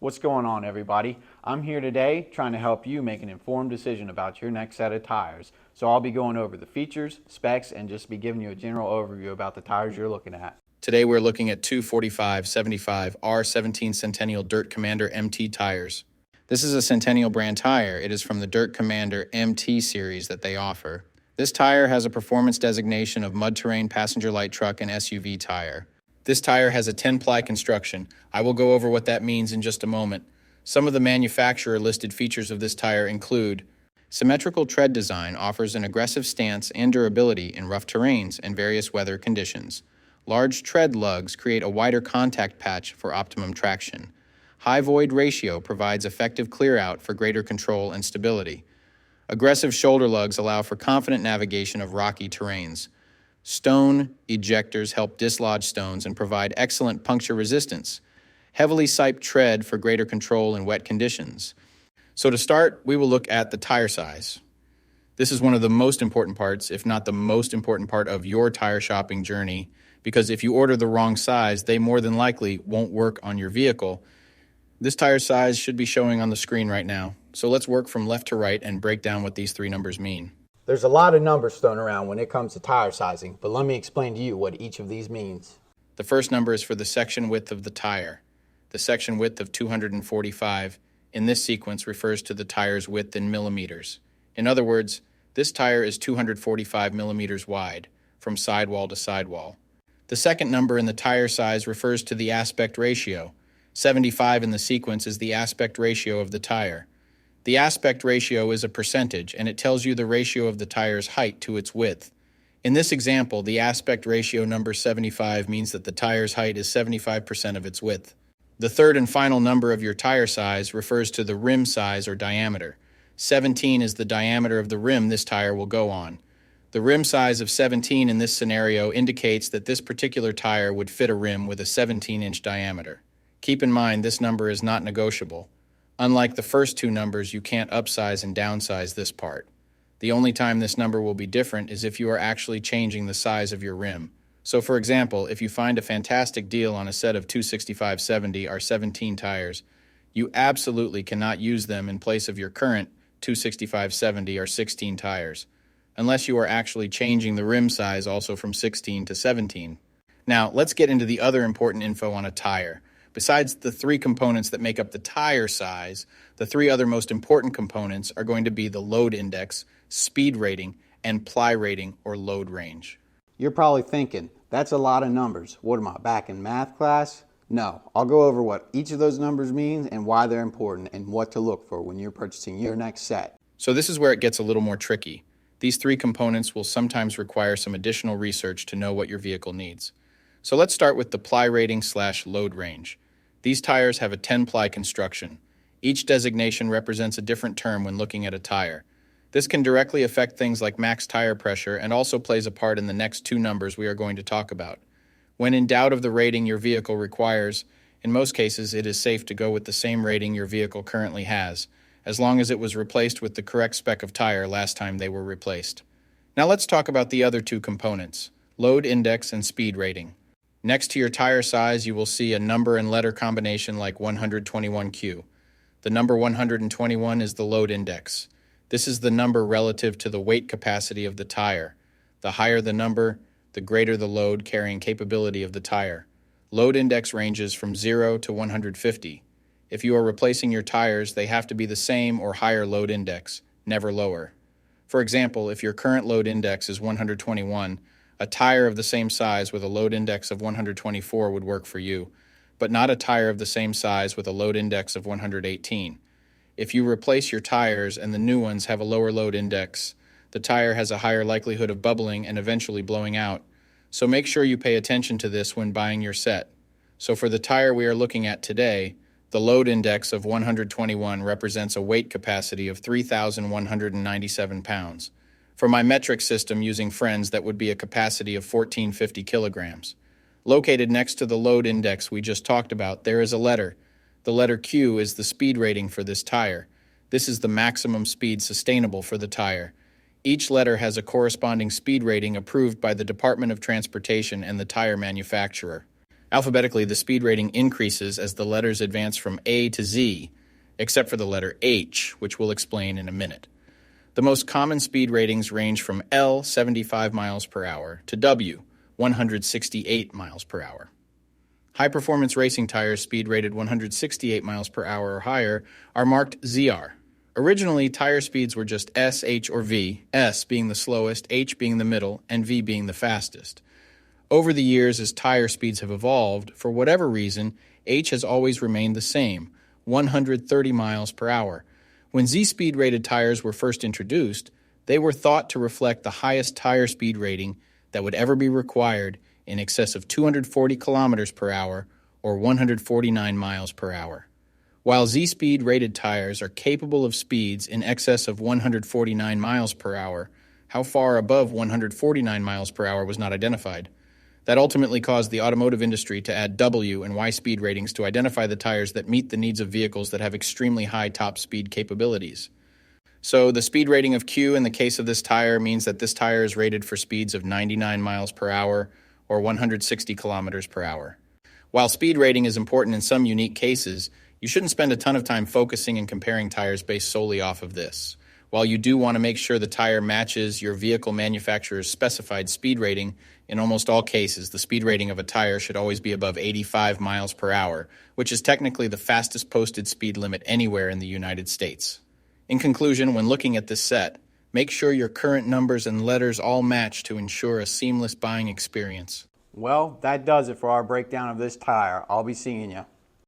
What's going on, everybody? I'm here today trying to help you make an informed decision about your next set of tires. So I'll be going over the features, specs, and just be giving you a general overview about the tires you're looking at. Today we're looking at 245/75 R17 Centennial Dirt Commander MT tires. This is a Centennial brand tire. It is from the Dirt Commander MT series that they offer. This tire has a performance designation of mud terrain passenger light truck and SUV tire. This tire has a 10-ply construction. I will go over what that means in just a moment. Some of the manufacturer listed features of this tire include symmetrical tread design offers an aggressive stance and durability in rough terrains and various weather conditions. Large tread lugs create a wider contact patch for optimum traction. High void ratio provides effective clear-out for greater control and stability. Aggressive shoulder lugs allow for confident navigation of rocky terrains. Stone ejectors help dislodge stones and provide excellent puncture resistance. Heavily siped tread for greater control in wet conditions. So to start, we will look at the tire size. This is one of the most important parts, if not the most important part of your tire shopping journey, because if you order the wrong size, they more than likely won't work on your vehicle. This tire size should be showing on the screen right now. So let's work from left to right and break down what these three numbers mean. There's a lot of numbers thrown around when it comes to tire sizing, but let me explain to you what each of these means. The first number is for the section width of the tire. The section width of 245 in this sequence refers to the tire's width in millimeters. In other words, this tire is 245 millimeters wide, from sidewall to sidewall. The second number in the tire size refers to the aspect ratio. 75 in the sequence is the aspect ratio of the tire. The aspect ratio is a percentage, and it tells you the ratio of the tire's height to its width. In this example, the aspect ratio number 75 means that the tire's height is 75% of its width. The third and final number of your tire size refers to the rim size or diameter. 17 is the diameter of the rim this tire will go on. The rim size of 17 in this scenario indicates that this particular tire would fit a rim with a 17-inch diameter. Keep in mind, this number is not negotiable. Unlike the first two numbers, you can't upsize and downsize this part. The only time this number will be different is if you are actually changing the size of your rim. So for example, if you find a fantastic deal on a set of 265/70 R17 tires, you absolutely cannot use them in place of your current 265/70 R16 tires, unless you are actually changing the rim size also from 16 to 17. Now, let's get into the other important info on a tire. Besides the three components that make up the tire size, the three other most important components are going to be the load index, speed rating, and ply rating or load range. You're probably thinking, that's a lot of numbers. What am I, back in math class? No, I'll go over what each of those numbers means and why they're important and what to look for when you're purchasing your next set. So this is where it gets a little more tricky. These three components will sometimes require some additional research to know what your vehicle needs. So let's start with the ply rating / load range. These tires have a 10-ply construction. Each designation represents a different term when looking at a tire. This can directly affect things like max tire pressure and also plays a part in the next two numbers we are going to talk about. When in doubt of the rating your vehicle requires, in most cases it is safe to go with the same rating your vehicle currently has, as long as it was replaced with the correct spec of tire last time they were replaced. Now let's talk about the other two components, load index and speed rating. Next to your tire size, you will see a number and letter combination like 121Q. The number 121 is the load index. This is the number relative to the weight capacity of the tire. The higher the number, the greater the load carrying capability of the tire. Load index ranges from 0 to 150. If you are replacing your tires, they have to be the same or higher load index, never lower. For example, if your current load index is 121, a tire of the same size with a load index of 124 would work for you, but not a tire of the same size with a load index of 118. If you replace your tires and the new ones have a lower load index, the tire has a higher likelihood of bubbling and eventually blowing out. So make sure you pay attention to this when buying your set. So for the tire we are looking at today, the load index of 121 represents a weight capacity of 3,197 pounds. For my metric system using Friends, that would be a capacity of 1,450 kilograms. Located next to the load index we just talked about, there is a letter. The letter Q is the speed rating for this tire. This is the maximum speed sustainable for the tire. Each letter has a corresponding speed rating approved by the Department of Transportation and the tire manufacturer. Alphabetically, the speed rating increases as the letters advance from A to Z, except for the letter H, which we'll explain in a minute. The most common speed ratings range from L, 75 miles per hour, to W, 168 miles per hour. High-performance racing tires speed rated 168 miles per hour or higher are marked ZR. Originally, tire speeds were just S, H, or V, S being the slowest, H being the middle, and V being the fastest. Over the years, as tire speeds have evolved, for whatever reason, H has always remained the same, 130 miles per hour. When Z-speed rated tires were first introduced, they were thought to reflect the highest tire speed rating that would ever be required, in excess of 240 kilometers per hour or 149 miles per hour. While Z-speed rated tires are capable of speeds in excess of 149 miles per hour, how far above 149 miles per hour was not identified. That ultimately caused the automotive industry to add W and Y speed ratings to identify the tires that meet the needs of vehicles that have extremely high top speed capabilities. So the speed rating of Q in the case of this tire means that this tire is rated for speeds of 99 miles per hour or 160 kilometers per hour. While speed rating is important in some unique cases, you shouldn't spend a ton of time focusing and comparing tires based solely off of this. While you do want to make sure the tire matches your vehicle manufacturer's specified speed rating, in almost all cases, the speed rating of a tire should always be above 85 miles per hour, which is technically the fastest posted speed limit anywhere in the United States. In conclusion, when looking at this set, make sure your current numbers and letters all match to ensure a seamless buying experience. Well, that does it for our breakdown of this tire. I'll be seeing you.